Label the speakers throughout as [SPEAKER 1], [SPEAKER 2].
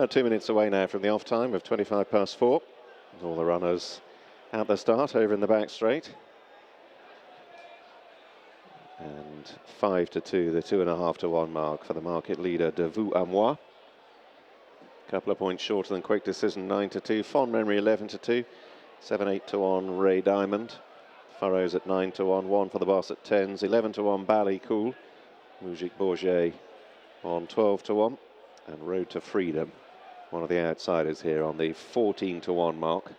[SPEAKER 1] 2 minutes away now from the off time of 25 past 4. All the runners at the start over in the back straight. And 5-2, the 2.5-1 mark for the market leader, De Vous à Moi. Couple of points shorter than Quick Decision, 9-2. Fond Memory, 11-2. 7-8-1, Ray Diamond. Furrows at 9-1. 1 for the Boss at 10s. 11-1, Bally Cool. Moujik Bourget on 12-1. And Road to Freedom, one of the outsiders here on the 14-1 mark.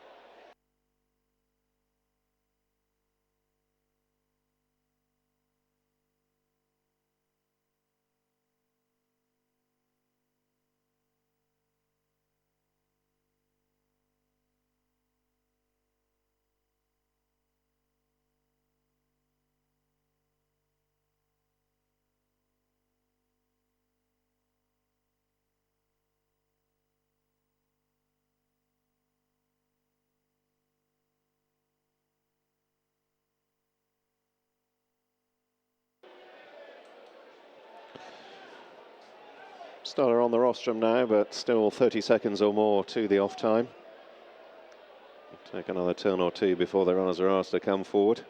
[SPEAKER 1] Starter on the rostrum now, but still 30 seconds or more to the off time. Take another turn or two before the runners are asked to come forward.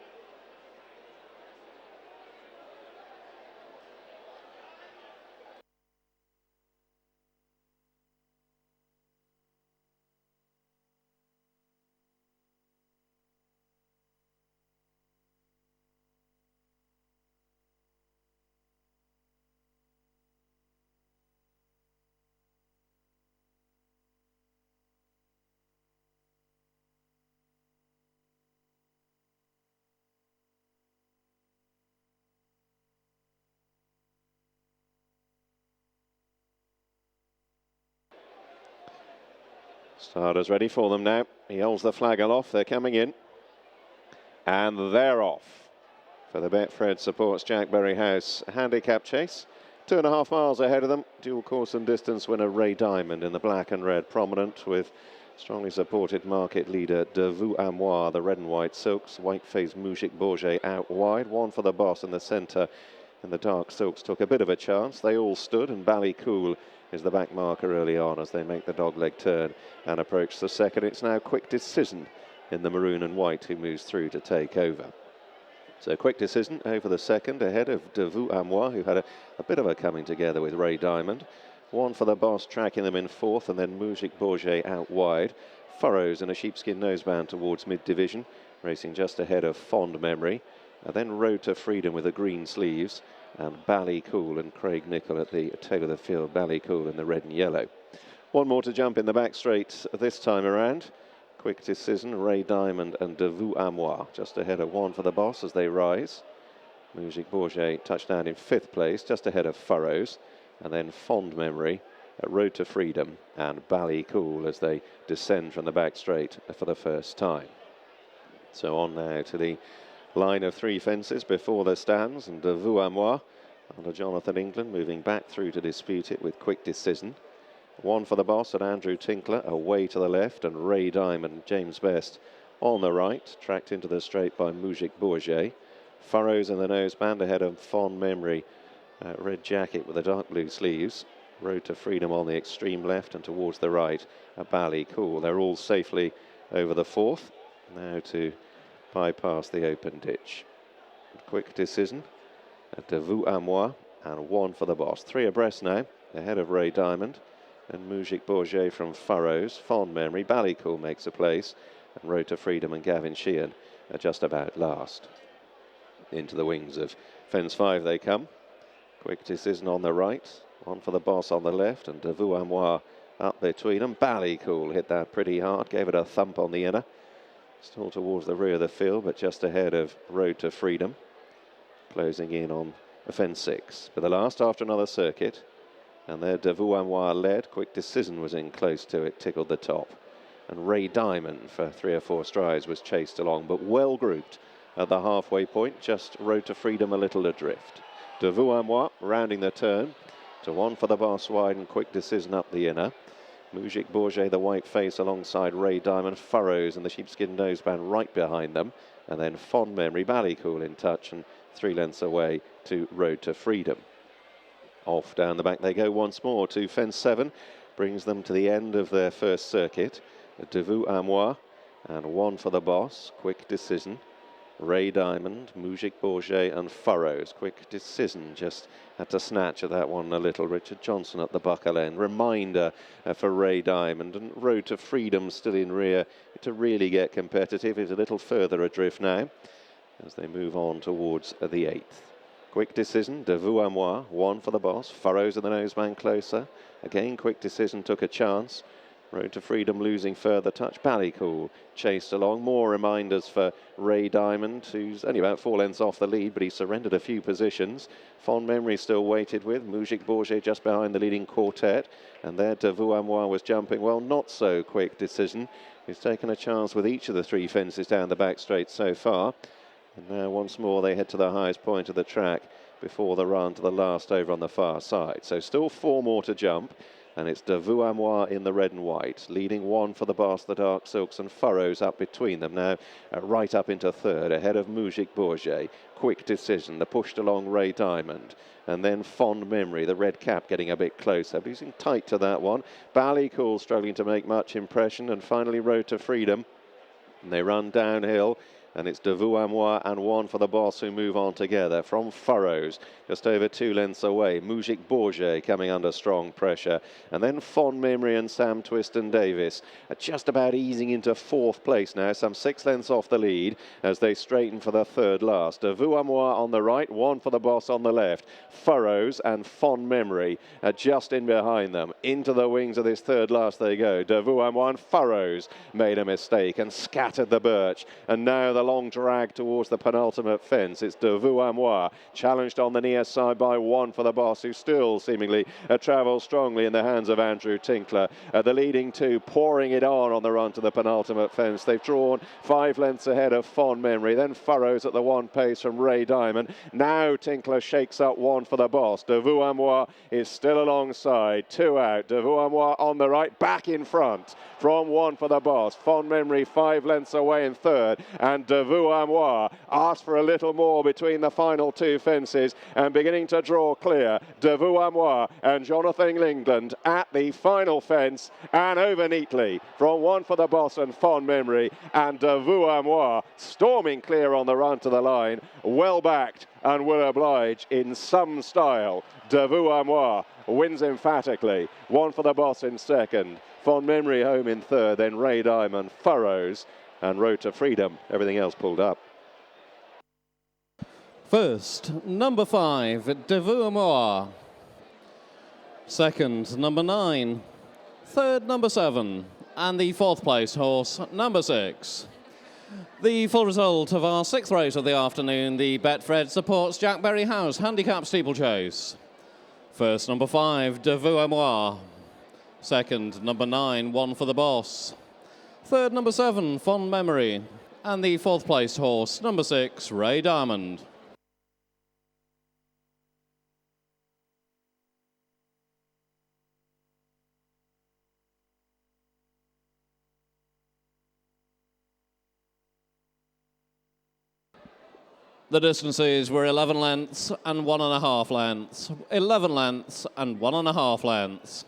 [SPEAKER 1] Starters ready for them now. He holds the flag aloft. They're coming in. And they're off. For the Betfred supports Jackberry House handicap chase. 2.5 miles ahead of them. Dual course and distance winner Ray Diamond in the black and red prominent, with strongly supported market leader De Vous à Moi, the red and white silks. White-faced Moujik Bourget out wide. 1 for the Boss in the centre. And the dark silks took a bit of a chance. They all stood, and Bally Cool is the back marker early on as they make the dogleg turn and approach the second. It's now Quick Decision in the maroon and white who moves through to take over. So Quick Decision over the second, ahead of De Vous à Moi, who had a bit of a coming together with Ray Diamond. 1 for the Boss, tracking them in fourth, and then Moujik Bourget out wide. Furrows and a sheepskin noseband towards mid-division, racing just ahead of Fond Memory. And then Road to Freedom with the green sleeves, and Bally Cool and Craig Nicol at the tail of the field. Bally Cool in the red and yellow. 1 more to jump in the back straight this time around. Quick Decision, Ray Diamond and De Vous à Moi just ahead of 1 for the Boss as they rise. Moujik Bourget touchdown in 5th place, just ahead of Furrows, and then Fond Memory at Road to Freedom and Bally Cool as they descend from the back straight for the first time. So on now to the line of 3 fences before the stands, and De Vous à Moi under Jonathan England moving back through to dispute it with Quick Decision. 1 for the Boss at Andrew Tinkler away to the left, and Ray Diamond, James Best on the right, tracked into the straight by Moujik Bourget. Furrows in the noseband ahead of Fond Memory, red jacket with the dark blue sleeves. Road to Freedom on the extreme left, and towards the right a Bally Cool. They're all safely over the fourth now to bypass the open ditch. Quick Decision at De Vous à Moi and 1 for the Boss. 3 abreast now, ahead of Ray Diamond and Moujik Bourget from Furrows. Fond Memory, Bally Cool makes a place, and Road to Freedom and Gavin Sheehan are just about last. Into the wings of fence 5 they come. Quick Decision on the right, 1 for the Boss on the left, and De Vous à Moi up between them. Bally Cool hit that pretty hard, gave it a thump on the inner. Still towards the rear of the field, but just ahead of Road to Freedom. Closing in on fence 6. But the last after another circuit. And there De Vous à Moi led. Quick Decision was in close to it, tickled the top. And Ray Diamond for 3 or 4 strides was chased along, but well grouped at the halfway point. Just Road to Freedom a little adrift. De Vous à Moi rounding the turn to 1 for the Boss wide and Quick Decision up the inner. Moujik Bourget, the white face, alongside Ray Diamond. Furrows and the sheepskin noseband right behind them. And then Fond Memory, Bally Cool in touch, and 3 lengths away to Road to Freedom. Off down the back they go once more to fence 7. brings them to the end of their first circuit. De Vous à moi, and One for the Boss, quick decision. Ray Diamond, Moujik Bourget and Furrows, quick decision, just had to snatch at that one a little. Richard Johnson at the buckle end. Reminder for Ray Diamond, and Road to Freedom still in rear to really get competitive. Is a little further adrift now as they move on towards the 8th. Quick decision, De Vous à moi, One for the Boss. Furrows and the Noseman closer. Again, quick decision, took a chance. Road to Freedom losing further touch. Ballycool chased along. More reminders for Ray Diamond, who's only about 4 lengths off the lead, but he surrendered a few positions. Fond Memory still waited with. Moujik Bourget just behind the leading quartet. And there De Vous à moi was jumping well. Not so quick decision. He's taken a chance with each of the 3 fences down the back straight so far. And now once more they head to the highest point of the track before the run to the last over on the far side. So still 4 more to jump. And it's De Vous à moi in the red and white, leading One for the Boss, the Dark Silks and Furrows up between them now, right up into 3rd, ahead of Moujik Bourget. Quick decision, the pushed along Ray Diamond. And then Fond Memory, the red cap, getting a bit closer, but he's in tight to that one. Ballycool struggling to make much impression, and finally Road to Freedom. And they run downhill. And it's De Vous à moi and One for the Boss who move on together. From Furrows, just over 2 lengths away. Moujik Bourget coming under strong pressure. And then Fond Memory and Sam Twiston Davis are just about easing into 4th place now, some 6 lengths off the lead as they straighten for the 3rd last. De Vous à moi on the right, One for the Boss on the left. Furrows and Fond Memory are just in behind them. Into the wings of this 3rd last they go. De Vous à moi and Furrows made a mistake and scattered the birch. And now the long drag towards the penultimate fence. It's De Vous à moi, challenged on the near side by One for the Boss, who still seemingly travels strongly in the hands of Andrew Tinkler. The leading 2 pouring it on the run to the penultimate fence. They've drawn 5 lengths ahead of Fond Memory, then Furrows at the 1 pace from Ray Diamond. Now Tinkler shakes up One for the Boss. De Vous à moi is still alongside, 2 out. De Vous à moi on the right, back in front from One for the Boss. Fond Memory 5 lengths away in 3rd, and De Vous à moi asked for a little more between the final 2 fences and beginning to draw clear. De Vous à moi and Jonathan England at the final fence and over neatly from One for the Boss and Fond Memory, and De Vous à moi storming clear on the run to the line, well backed and will oblige in some style. De Vous à moi wins emphatically. One for the Boss in 2nd, Fond Memory home in 3rd, then Ray Diamond, Furrows and Road to Freedom, everything else pulled up.
[SPEAKER 2] First, number 5, De Vous à moi. Second, number 9. Third, number 7. And the 4th place horse, number 6. The full result of our 6th race of the afternoon, the Betfred Supports Jack Berry House Handicap Steeplechase. First, number 5, De Vous à moi. Second, number 9, One for the Boss. Third, number 7, Fond Memory. And the 4th place horse, number 6, Ray Diamond. The distances were 11 lengths and 1.5 lengths. 11 lengths and 1.5 lengths.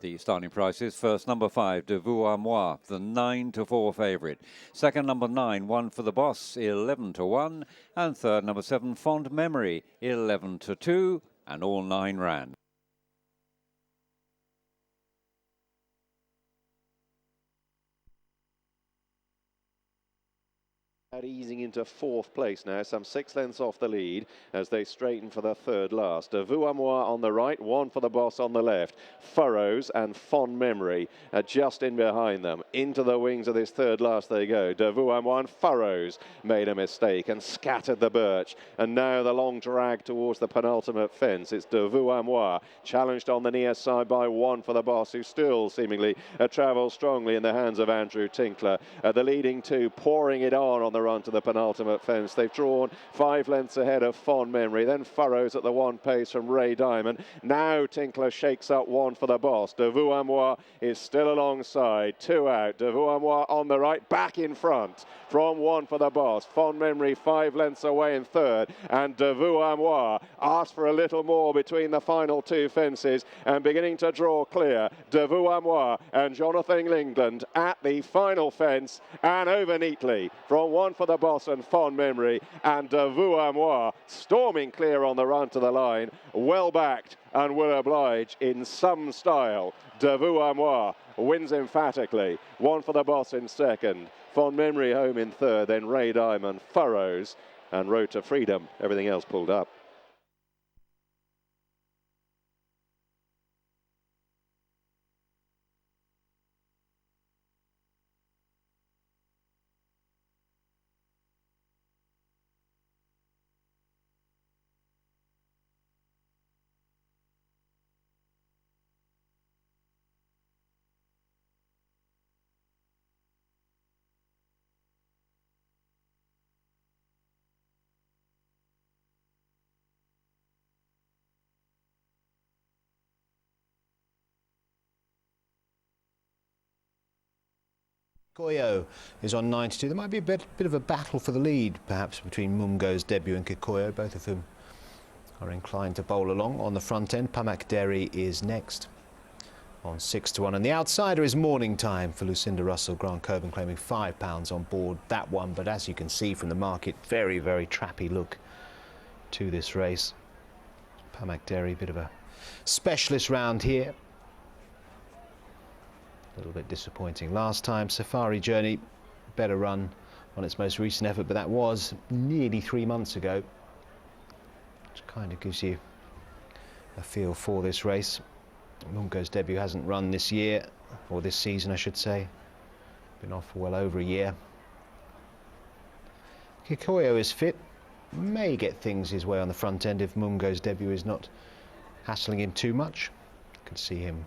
[SPEAKER 3] The starting prices: first, number 5, De Vous à moi, the 9-4 favourite. Second, number 9, One for the Boss, 11-1. And third, number 7, Fond Memory, 11-2. And all 9 ran.
[SPEAKER 1] Easing into fourth place now, some 6 lengths off the lead as they straighten for the third last. Vous on the right, One for the Boss on the left. Furrows and Fond Memory are just in behind them. Into the wings of this third last they go. Vous and Furrows made a mistake and scattered the birch. And now the long drag towards the penultimate fence. It's Vous challenged on the near side by One for the Boss, who still seemingly travels strongly in the hands of Andrew Tinkler. The leading two pouring it on the run to the penultimate fence. They've drawn 5 lengths ahead of Fond Memory, then Furrows at the 1 pace from Ray Diamond. Now Tinkler shakes up One for the Boss. Vous is still alongside, 2 out. Vous on the right, back in front from One for the Boss. Fond Memory 5 lengths away in third, and Vous asks for a little more between the final 2 fences and beginning to draw clear. Vous and Jonathan England at the final fence and over neatly from One for the Boss and Fond Memory, and Vous storming clear on the run to the line, well backed and will oblige in some style. Vous wins emphatically. One for the Boss in second, Fond Memory home in third, then Ray Diamond, Furrows and Road to Freedom. Everything else pulled up.
[SPEAKER 4] Kikoyo is on 92. There might be a bit of a battle for the lead, perhaps, between Mumgo's Debut and Kikoyo, both of whom are inclined to bowl along on the front end. Pamak Derry is next on 6-1. And the outsider is Morning Time for Lucinda Russell. Grant Coburn claiming £5 on board that one. But as you can see from the market, very, very trappy look to this race. Pamak Derry, bit of a specialist round here. A little bit disappointing last time. Safari Journey, better run on its most recent effort, but that was nearly 3 months ago, which kind of gives you a feel for this race. Mumgo's Debut hasn't run this year, or this season I should say, been off for well over a year. Kikoyo is fit, may get things his way on the front end if Mumgo's Debut is not hassling him too much. You can see him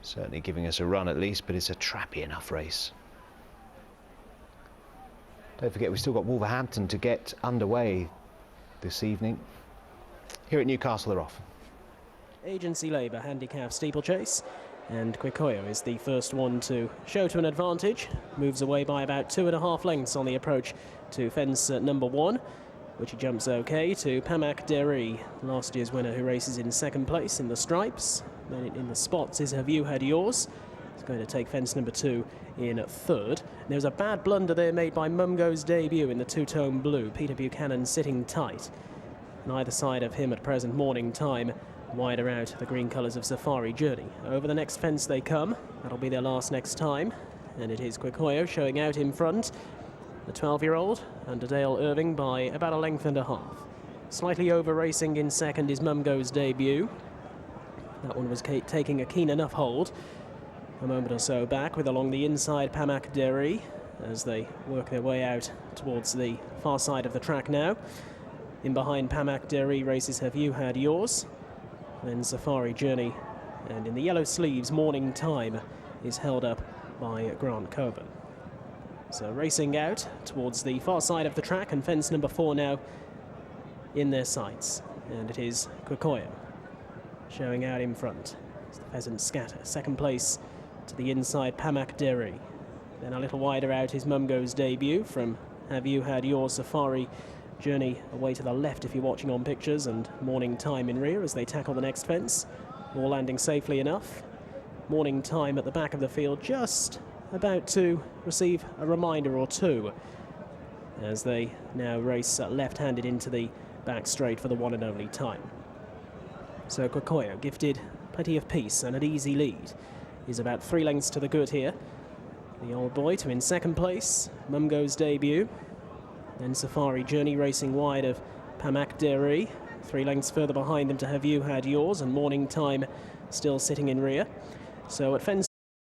[SPEAKER 4] certainly giving us a run at least, but it's a trappy enough race. Don't forget, we've still got Wolverhampton to get underway this evening. Here at Newcastle, they're off.
[SPEAKER 5] Agency Labour handicap steeplechase, and Kikoyo is the first one to show to an advantage. Moves away by about 2.5 lengths on the approach to fence number 1, which he jumps okay to Pamak Derry, last year's winner, who races in second place in the stripes. Then in the spots is Have You Had Yours? He's going to take fence number 2 in third. There was a bad blunder there made by Mumgo's Debut in the two-tone blue. Peter Buchanan sitting tight. On either side of him at present, Morning Time, wider out the green colours of Safari Journey. Over the next fence they come. That'll be their last next time. And it is Kikoyo showing out in front. The 12-year-old, under Dale Irving, by about 1.5 lengths. Slightly over racing in second is Mumgo's Debut. That one was taking a keen enough hold a moment or so back, with along the inside Pamak Derry as they work their way out towards the far side of the track now. In behind Pamak Derry races Have You Had Yours? Then Safari Journey, and in the yellow sleeves Morning Time is held up by Grant Coburn. So racing out towards the far side of the track, and fence number 4 now in their sights, and it is Kikoyo showing out in front. It's the Pheasant Scatter. Second place to the inside Pamak Derry. Then a little wider out is Mumgo's Debut from Have You Had Your Safari Journey away to the left if you're watching on pictures, and Morning Time in rear as they tackle the next fence. All landing safely enough. Morning Time at the back of the field, just about to receive a reminder or two as they now race left-handed into the back straight for the one and only time. So Kikoyo, gifted plenty of peace and an easy lead, is about 3 lengths to the good here. the old boy, to in second place, Mumgo's Debut. Then Safari Journey racing wide of Pamak Deri. 3 lengths further behind them to Have You Had Yours, and Morning Time still sitting in rear. So at fence